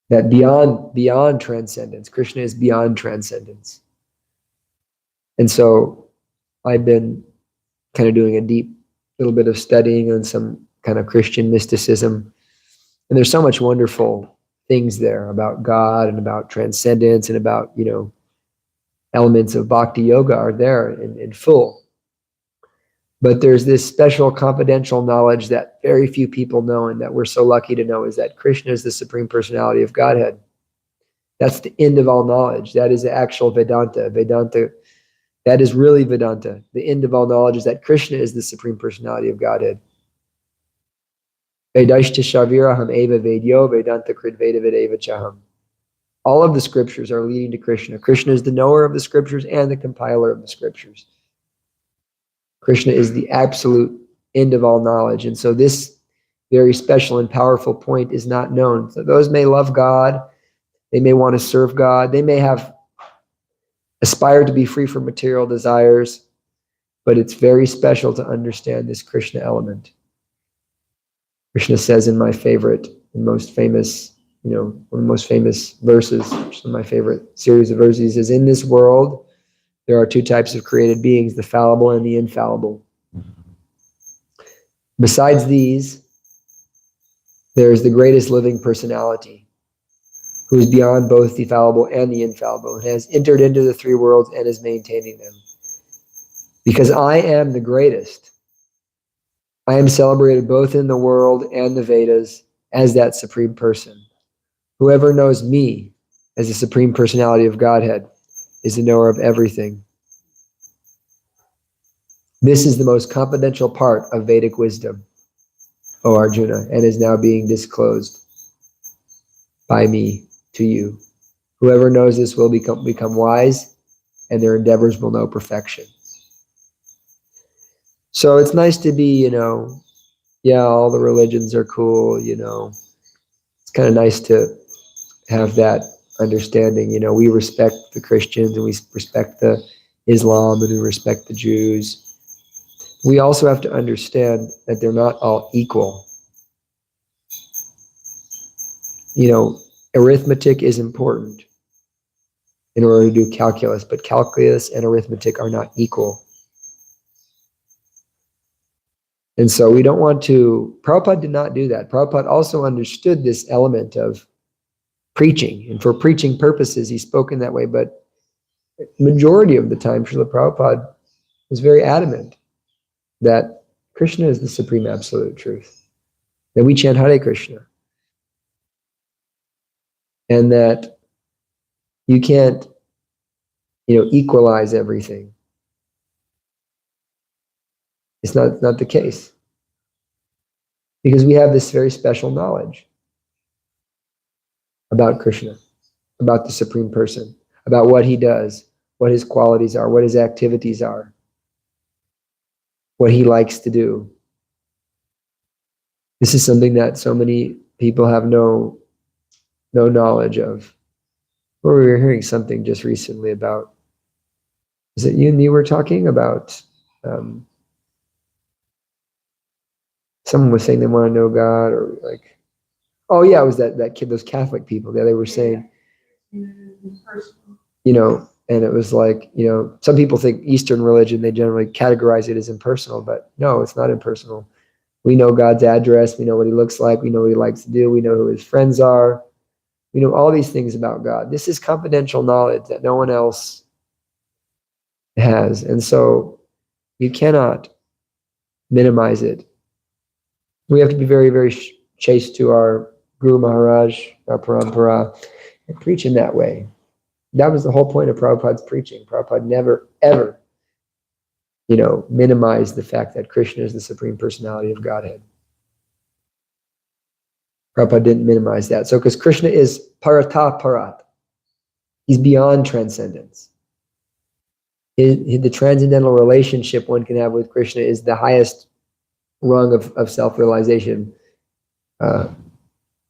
[SPEAKER 1] that beyond transcendence. Krishna is beyond transcendence. And so I've been kind of doing a deep little bit of studying on some kind of Christian mysticism. And there's so much wonderful things there about God and about transcendence and about, elements of bhakti yoga are there in full. But there's this special confidential knowledge that very few people know, and that we're so lucky to know, is that Krishna is the Supreme Personality of Godhead. That's the end of all knowledge. That is the actual Vedanta. Vedanta, that is really Vedanta. The end of all knowledge is that Krishna is the Supreme Personality of Godhead. Vedashta Shaviraham Eva Vedyo Vedanta Krid Veda Vedeva Chaham. All of the scriptures are leading to Krishna. Krishna is the knower of the scriptures and the compiler of the scriptures. Krishna is the absolute end of all knowledge. And so this very special and powerful point is not known. So those may love God, they may want to serve God, they may have aspired to be free from material desires, but it's very special to understand this Krishna element. Krishna says in my favorite and most famous, one of the most famous verses, which is my favorite series of verses, he says, in this world, there are two types of created beings, the fallible and the infallible. Besides these, there is the greatest living personality, who is beyond both the fallible and the infallible, and has entered into the three worlds and is maintaining them. Because I am the greatest, I am celebrated both in the world and the Vedas as that supreme person. Whoever knows me as the Supreme Personality of Godhead is the knower of everything. This is the most confidential part of Vedic wisdom, O Arjuna, and is now being disclosed by me to you. Whoever knows this will become wise, and their endeavors will know perfection. So it's nice to be, all the religions are cool, it's kind of nice to have that understanding. You know, we respect the Christians and we respect the Islam and we respect the Jews. We also have to understand that they're not all equal. You know, arithmetic is important in order to do calculus, but calculus and arithmetic are not equal. And so we don't want to, Prabhupada did not do that. Prabhupada also understood this element of preaching. And for preaching purposes, he spoke in that way. But majority of the time, Srila Prabhupada was very adamant that Krishna is the supreme absolute truth. That we chant Hare Krishna. And that you can't, equalize everything. It's not the case. Because we have this very special knowledge about Krishna, about the Supreme Person, about what he does, what his qualities are, what his activities are, what he likes to do. This is something that so many people have no knowledge of. Or we were hearing something just recently about, is it you and me were talking about, someone was saying they want to know God, or like, oh yeah, it was that kid, those Catholic people that they were saying, and it was like, some people think Eastern religion, they generally categorize it as impersonal, but no, it's not impersonal. We know God's address, we know what he looks like, we know what he likes to do, we know who his friends are, we know all these things about God. This is confidential knowledge that no one else has, and so you cannot minimize it. We have to be very, very chaste to our Guru Maharaj, our Parampara, and preach in that way. That was the whole point of Prabhupada's preaching. Prabhupada never, ever, minimized the fact that Krishna is the Supreme Personality of Godhead. Prabhupada didn't minimize that. So, because Krishna is parata parat, he's beyond transcendence. The transcendental relationship one can have with Krishna is the highest rung of self-realization.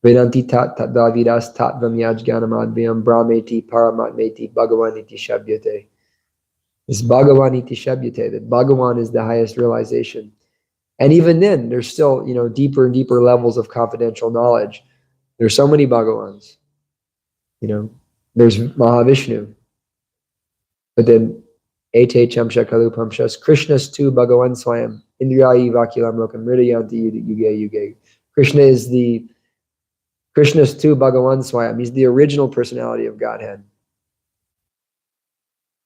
[SPEAKER 1] Vedanti tat davidas tat vamyaj jnanamadvyam brahmeti paramatmeti bhagavaniti shabdyate. It's bhagavaniti shabdyate, that Bhagavan is the highest realization. And even then, there's still, deeper and deeper levels of confidential knowledge. There's so many Bhagavans. There's Mahavishnu. But then, ete chamsha kalupamshas, Krishna's tu Bhagavan swayam, indriyayi vakilam lokam mridayanti yuge yuge. Krishna's tu Bhagavan swayam. He's the original personality of Godhead.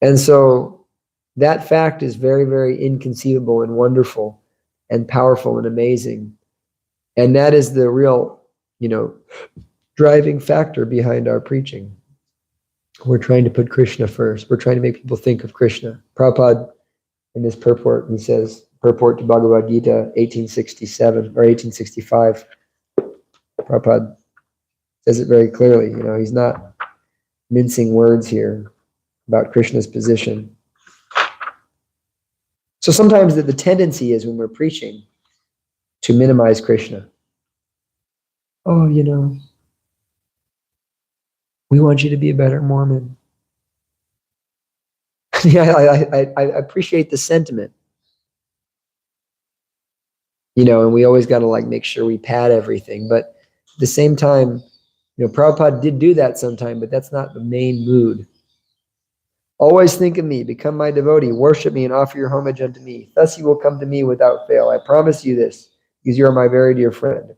[SPEAKER 1] And so, that fact is very, very inconceivable and wonderful and powerful and amazing. And that is the real, driving factor behind our preaching. We're trying to put Krishna first. We're trying to make people think of Krishna. Prabhupada, in this purport, he says, purport to Bhagavad Gita, 1867 or 1865, Prabhupada says it very clearly. He's not mincing words here about Krishna's position. So sometimes the tendency is when we're preaching to minimize Krishna. Oh, we want you to be a better Mormon. Yeah, I appreciate the sentiment. And we always got to make sure we pad everything. But at the same time, Prabhupada did do that sometime, but that's not the main mood. Always think of me, become my devotee, worship me, and offer your homage unto me. Thus you will come to me without fail. I promise you this, because you are my very dear friend.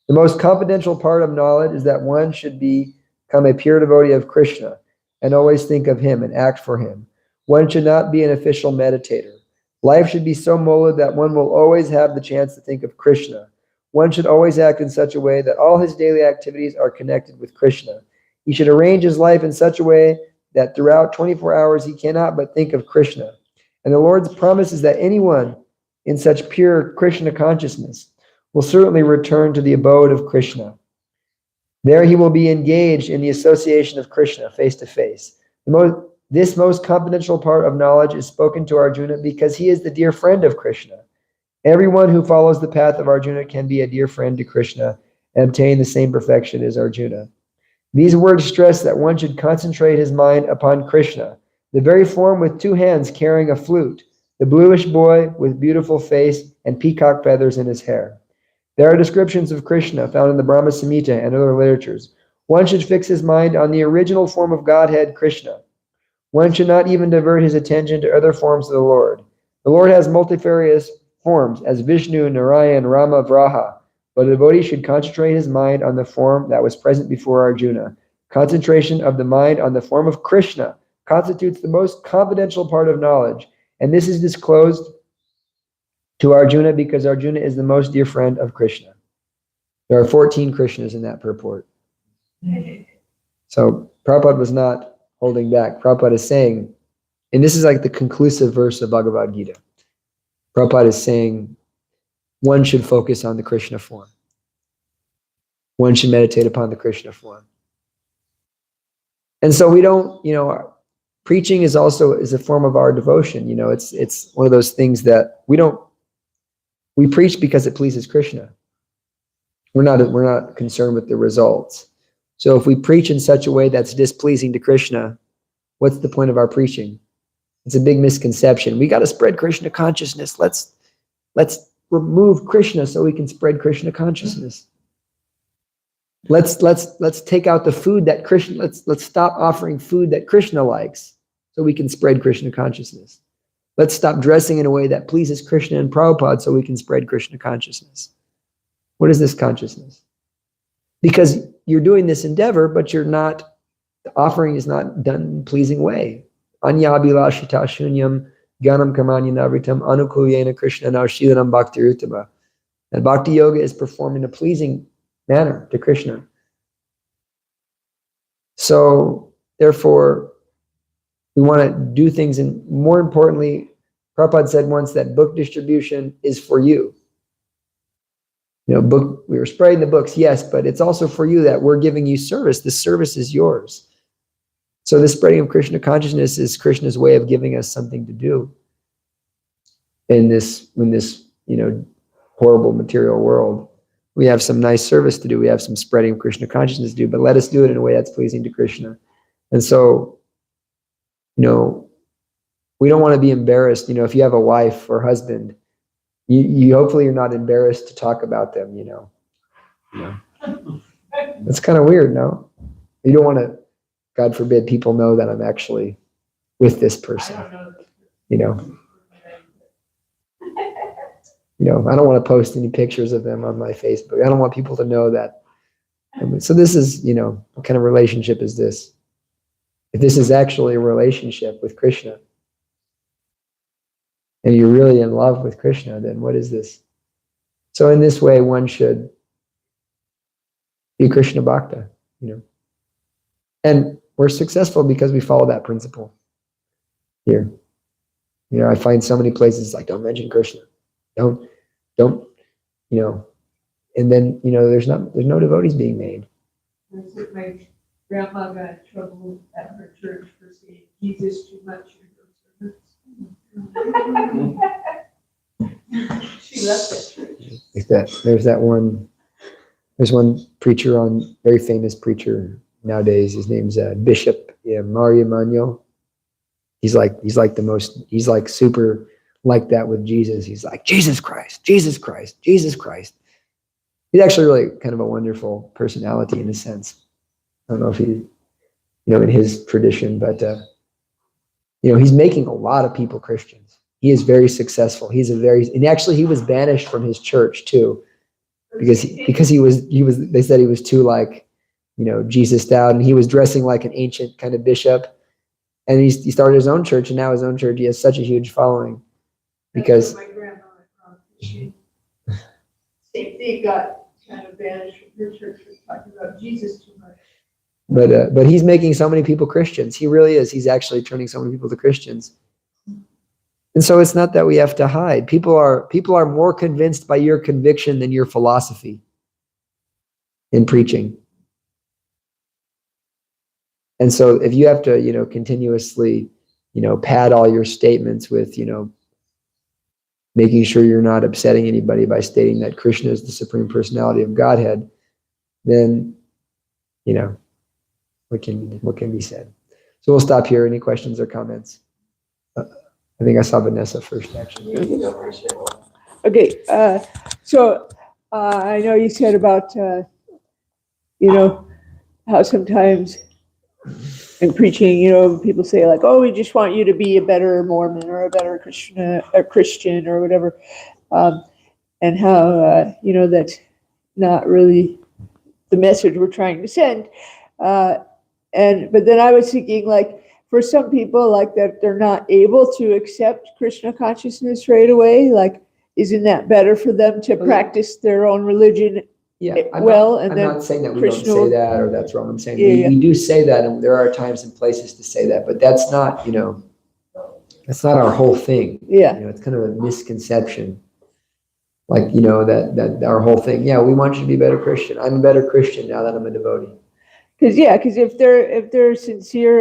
[SPEAKER 1] The most confidential part of knowledge is that one should become a pure devotee of Krishna and always think of him and act for him. One should not be an official meditator. Life should be so molded that one will always have the chance to think of Krishna. One should always act in such a way that all his daily activities are connected with Krishna. He should arrange his life in such a way that throughout 24 hours he cannot but think of Krishna. And the Lord's promise is that anyone in such pure Krishna consciousness will certainly return to the abode of Krishna. There he will be engaged in the association of Krishna face to face. This most confidential part of knowledge is spoken to Arjuna because he is the dear friend of Krishna. Everyone who follows the path of Arjuna can be a dear friend to Krishna and obtain the same perfection as Arjuna. These words stress that one should concentrate his mind upon Krishna, the very form with two hands carrying a flute, the bluish boy with beautiful face and peacock feathers in his hair. There are descriptions of Krishna found in the Brahma Samhita and other literatures. One should fix his mind on the original form of Godhead, Krishna. One should not even divert his attention to other forms of the Lord. The Lord has multifarious forms as Vishnu, Narayan, Rama, Vraha, but a devotee should concentrate his mind on the form that was present before Arjuna. Concentration of the mind on the form of Krishna constitutes the most confidential part of knowledge, and this is disclosed to Arjuna because Arjuna is the most dear friend of Krishna. There are 14 Krishnas in that purport. So Prabhupada was not holding back. Prabhupada is saying, and this is like the conclusive verse of Bhagavad Gita. Prabhupada is saying one should focus on the Krishna form. One should meditate upon the Krishna form. And so we don't, preaching is a form of our devotion. It's one of those things that we preach because it pleases Krishna. We're not concerned with the results. So if we preach in such a way that's displeasing to Krishna, what's the point of our preaching? It's a big misconception. We got to spread Krishna consciousness. Let's remove Krishna so we can spread Krishna consciousness. Let's take out the food that Krishna. Let's stop offering food that Krishna likes so we can spread Krishna consciousness. Let's stop dressing in a way that pleases Krishna and Prabhupada so we can spread Krishna consciousness. What is this consciousness? Because you're doing this endeavor, but the offering is not done in a pleasing way. Anyabhilashita shunyam ganam kamanyanavitam anukulyena Krishna naushilanam bhakti uttama. And bhakti yoga is performed in a pleasing manner to Krishna. So, therefore, we want to do things, and more importantly, Prabhupada said once that book distribution is for you. We were spreading the books, yes, but it's also for you that we're giving you service. This service is yours. So the spreading of Krishna consciousness is Krishna's way of giving us something to do in this horrible material world. We have some nice service to do. We have some spreading of Krishna consciousness to do, but let us do it in a way that's pleasing to Krishna. And so, we don't want to be embarrassed. If you have a wife or husband, you hopefully you're not embarrassed to talk about them. It's kind of weird, no? You don't want to, God forbid, people know that I'm actually with this person. I don't want to post any pictures of them on my Facebook. I don't want people to know that. So this is, what kind of relationship is this? If this is actually a relationship with Krishna, and you're really in love with Krishna, then what is this? So in this way, one should be Krishna Bhakta, And we're successful because we follow that principle here. I find so many places like, don't mention Krishna. Don't, and then, there's no devotees being made.
[SPEAKER 2] My grandma got in trouble at her church for saying Jesus too much in her service. She left that church.
[SPEAKER 1] Like that. There's one preacher very famous preacher nowadays. His name's Bishop Mario Magno. He's like super like that with Jesus. He's like, Jesus Christ, Jesus Christ, Jesus Christ. He's actually really kind of a wonderful personality in a sense. I don't know if he, in his tradition, but he's making a lot of people Christians. He is very successful. And actually he was banished from his church too, because he was they said he was too Jesus out, and he was dressing like an ancient kind of bishop. And he started his own church, and now his own church, he has such a huge following. Because
[SPEAKER 2] my grandma, she same thing, got kind of banished from her church for talking about Jesus too much.
[SPEAKER 1] But he's making so many people Christians. He really is. He's actually turning so many people to Christians. And so it's not that we have to hide. People are more convinced by your conviction than your philosophy in preaching. And so if you have to, continuously, pad all your statements with, making sure you're not upsetting anybody by stating that Krishna is the Supreme Personality of Godhead, then, what can be said. So we'll stop here. Any questions or comments? I think I saw Vanessa first, actually.
[SPEAKER 2] Okay, so I know you said about, how sometimes in preaching, people say like, oh, we just want you to be a better Mormon or a better Christian or whatever. And how, that's not really the message we're trying to send. But then I was thinking like, for some people like that, they're not able to accept Krishna consciousness right away. Like, isn't that better for them to practice their own religion?
[SPEAKER 1] Yeah, I'm not saying that we don't say that or that's wrong. I'm saying we do say that, and there are times and places to say that, but that's not, that's not our whole thing.
[SPEAKER 2] Yeah.
[SPEAKER 1] It's kind of a misconception. Like, that our whole thing. Yeah, we want you to be a better Christian. I'm a better Christian now that I'm a devotee.
[SPEAKER 2] Because if they're sincere,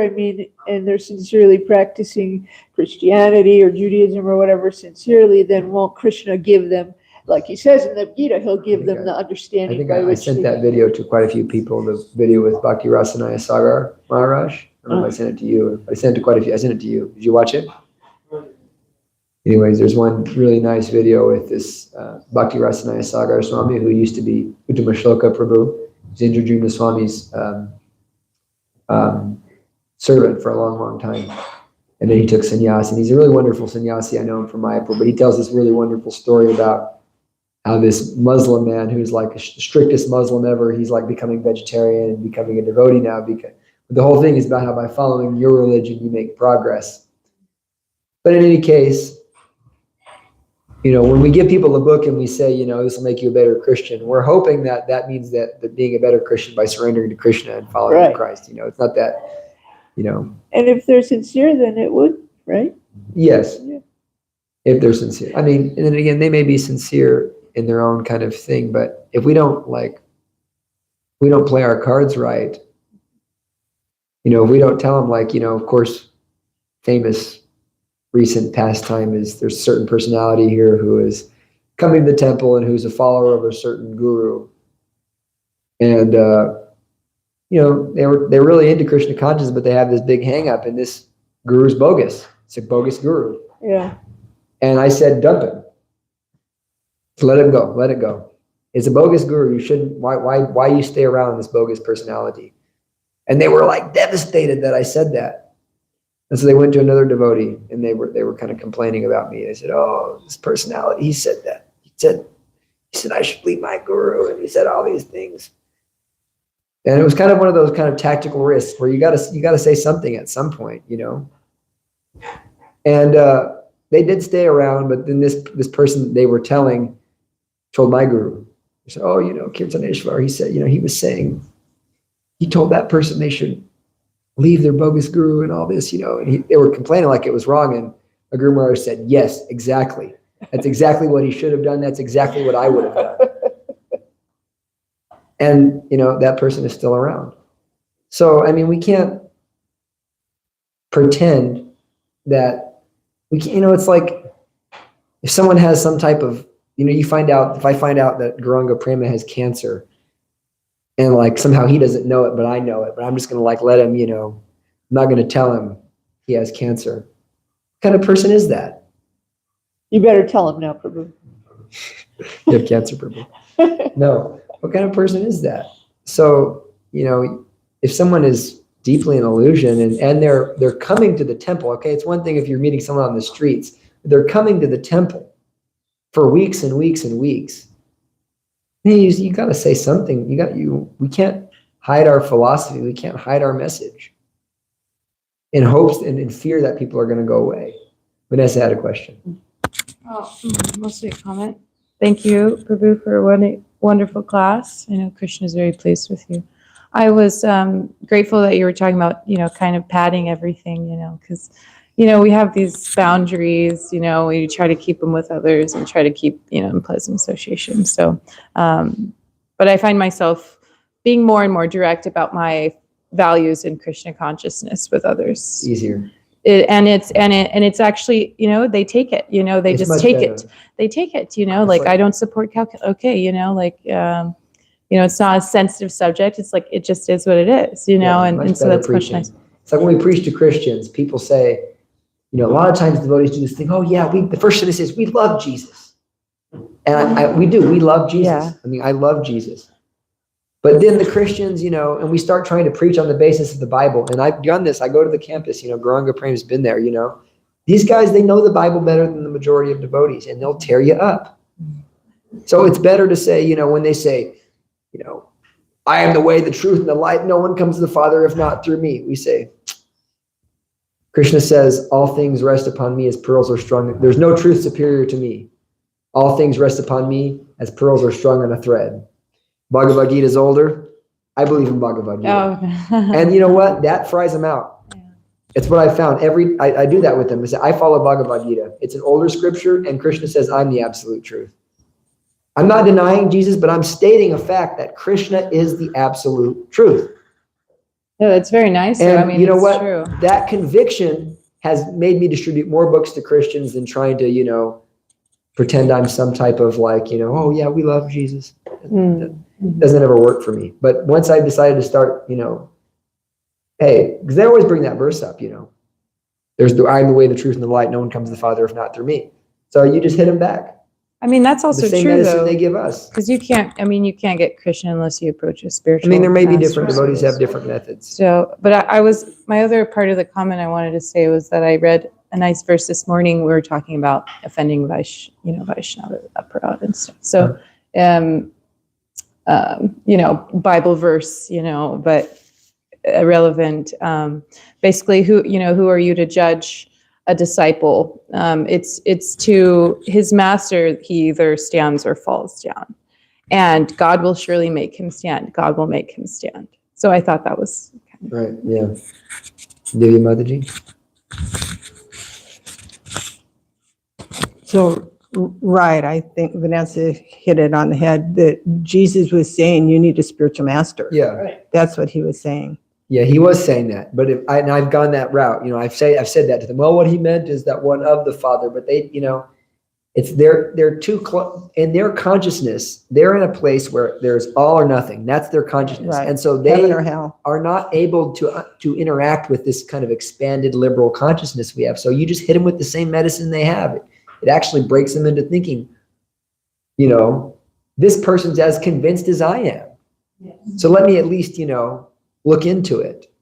[SPEAKER 2] and they're sincerely practicing Christianity or Judaism or whatever sincerely, then won't Krishna give them, like he says in the Gita, he'll give them the understanding.
[SPEAKER 1] I think I sent that video to quite a few people, the video with Bhakti Rasanaya Sagar Maharaj. I don't know if I sent it to you. I sent it to quite a few. I sent it to you. Did you watch it? Anyways, there's one really nice video with this Bhakti Rasanaya Sagar Swami, who used to be Uttama Shloka Prabhu. He's Indrajumna Swami's servant for a long, long time. And then he took sannyas, and he's a really wonderful sannyasi. I know him from Mayapur, but he tells this really wonderful story about how this Muslim man, who's like the strictest Muslim ever, he's like becoming vegetarian and becoming a devotee now. Because the whole thing is about how by following your religion, you make progress. But in any case, when we give people a book and we say, this will make you a better Christian, we're hoping that means that being a better Christian by surrendering to Krishna and following Christ. It's not that, And
[SPEAKER 2] if they're sincere, then it would, right?
[SPEAKER 1] Yes. Yeah. If they're sincere. And then again, they may be sincere in their own kind of thing, but if we don't play our cards right, if we don't tell them of course, famous recent pastime is there's a certain personality here who is coming to the temple and who's a follower of a certain guru. And, they're really into Krishna consciousness, but they have this big hang up, and this guru's bogus. It's a bogus guru.
[SPEAKER 2] Yeah.
[SPEAKER 1] And I said, dump him. Let him go. Let it go. It's a bogus guru. You shouldn't, why you stay around this bogus personality? And they were devastated that I said that. And so they went to another devotee, and they were kind of complaining about me. They said, oh, this personality, he said that. He said I should leave my guru, and he said all these things. And it was kind of one of those kind of tactical risks where you got to say something at some point, And they did stay around, but then this person they were telling told my guru, he said, oh, Kirtanesvara, he said, he was saying, he told that person they should leave their bogus guru and all this, and they were complaining like it was wrong. And a Guru Maharaj said, yes, exactly. That's exactly what he should have done. That's exactly what I would have done. And, that person is still around. So, we can't pretend that we can, it's like if someone has some type of, if I find out that Gauranga Prema has cancer, and somehow he doesn't know it, but I know it, but I'm just going to let him, I'm not going to tell him he has cancer. What kind of person is that?
[SPEAKER 2] You better tell him now, Prabhu.
[SPEAKER 1] You have cancer, Prabhu. No. What kind of person is that? So, if someone is deeply in illusion and they're coming to the temple, okay, it's one thing if you're meeting someone on the streets, they're coming to the temple for weeks and weeks and weeks. You got to say something. We can't hide our philosophy. We can't hide our message in hopes and in fear that people are going to go away. Vanessa had a question.
[SPEAKER 3] Oh, mostly a comment. Thank you, Prabhu, for a wonderful class. I know Krishna is very pleased with you. I was grateful that you were talking about, kind of padding everything, because, we have these boundaries, we try to keep them with others and try to keep, unpleasant associations. So, but I find myself being more and more direct about my values in Krishna consciousness with others.
[SPEAKER 1] Easier.
[SPEAKER 3] It's actually, they take it, they take it. I don't support okay, it's not a sensitive subject. It's like, it just is what it is,
[SPEAKER 1] Yeah,
[SPEAKER 3] and
[SPEAKER 1] much
[SPEAKER 3] so
[SPEAKER 1] better
[SPEAKER 3] that's much
[SPEAKER 1] preaching.
[SPEAKER 3] nice.
[SPEAKER 1] It's like when we preach to Christians, people say, a lot of times devotees do this thing, oh yeah, the first thing they say is, we love Jesus. And we do, we love Jesus.
[SPEAKER 3] Yeah.
[SPEAKER 1] I mean, I love Jesus. But then the Christians, and we start trying to preach on the basis of the Bible. And I've done this. I go to the campus, Gauranga Prem's been there, These guys, they know the Bible better than the majority of devotees, and they'll tear you up. So it's better to say, when they say, I am the way, the truth, and the light. No one comes to the Father if not through me. We say, Krishna says, all things rest upon me as pearls are strung. There's no truth superior to me. All things rest upon me as pearls are strung on a thread. Bhagavad Gita is older. I believe in Bhagavad Gita.
[SPEAKER 3] Oh.
[SPEAKER 1] And you know what? That fries them out.
[SPEAKER 3] Yeah.
[SPEAKER 1] It's what I found. I do that with them. I say, I follow Bhagavad Gita. It's an older scripture, and Krishna says, I'm the absolute truth. I'm not denying Jesus, but I'm stating a fact that Krishna is the absolute truth.
[SPEAKER 3] Yeah, that's very nice.
[SPEAKER 1] And you know what?
[SPEAKER 3] True.
[SPEAKER 1] That conviction has made me distribute more books to Christians than trying to, pretend I'm some type of oh yeah, we love Jesus. That doesn't ever work for me. But once I decided to start, hey, because they always bring that verse up, there's I'm the way, the truth, and the light. No one comes to the Father if not through me. So you just hit them back.
[SPEAKER 3] That's also
[SPEAKER 1] The same
[SPEAKER 3] true,
[SPEAKER 1] medicine
[SPEAKER 3] though.
[SPEAKER 1] they give us.
[SPEAKER 3] Because you can't get Krishna unless you approach a spiritual.
[SPEAKER 1] There may be different
[SPEAKER 3] master.
[SPEAKER 1] devotees have different methods.
[SPEAKER 3] So, but my other part of the comment I wanted to say was that I read a nice verse this morning. We were talking about offending Vaishnava aparad and stuff. So, Bible verse, but irrelevant. Basically, who are you to judge a disciple? It's to his master. He either stands or falls down, and God will surely make him stand. God will make him stand. So I thought that was
[SPEAKER 1] Right. Yeah. Devi Mataji.
[SPEAKER 4] So, right, I think Vanessa hit it on the head that Jesus was saying you need a spiritual master.
[SPEAKER 1] Yeah.
[SPEAKER 4] That's what he was saying.
[SPEAKER 1] Yeah, he was saying that. But I've gone that route. I've said that to them. Well, what he meant is that one of the Father. But they, it's they're too in their consciousness. They're in a place where there's all or nothing. That's their consciousness,
[SPEAKER 4] Right.
[SPEAKER 1] and so they
[SPEAKER 4] Heaven or hell.
[SPEAKER 1] are not able to interact with this kind of expanded liberal consciousness we have. So you just hit them with the same medicine they have. It actually breaks them into thinking, this person's as convinced as I am. Yes. So let me at least, look into it,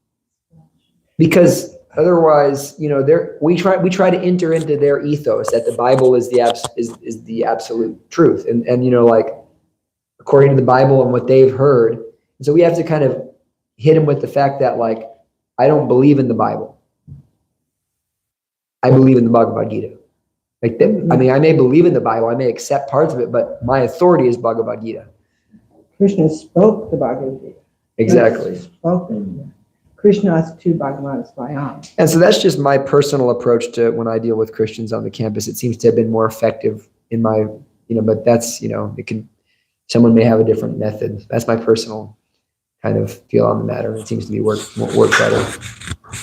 [SPEAKER 1] because otherwise, we try to enter into their ethos that the Bible is the absolute truth, and according to the Bible and what they've heard. And so we have to kind of hit them with the fact that I don't believe in the Bible. I believe in the Bhagavad Gita. I may believe in the Bible, I may accept parts of it, but my authority is Bhagavad Gita.
[SPEAKER 4] Krishna spoke the Bhagavad Gita.
[SPEAKER 1] Exactly.
[SPEAKER 4] Krishna's two Bhagavatas Vayam.
[SPEAKER 1] And so that's just my personal approach to when I deal with Christians on the campus. It seems to have been more effective in my, but that's, someone may have a different method. That's my personal kind of feel on the matter. It seems to be work better.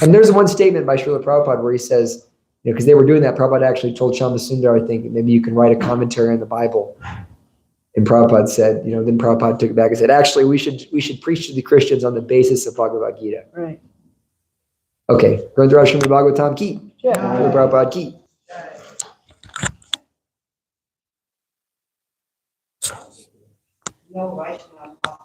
[SPEAKER 1] And there's one statement by Srila Prabhupada where he says, because they were doing that, Prabhupada actually told Sundar, I think, maybe you can write a commentary on the Bible. And Prabhupada said, then Prabhupada took it back and said, actually, we should preach to the Christians on the basis of Bhagavad Gita.
[SPEAKER 2] Right.
[SPEAKER 1] Okay. Srimad Bhagavatam ki. Srila Prabhupada ki.
[SPEAKER 4] No Vaishnava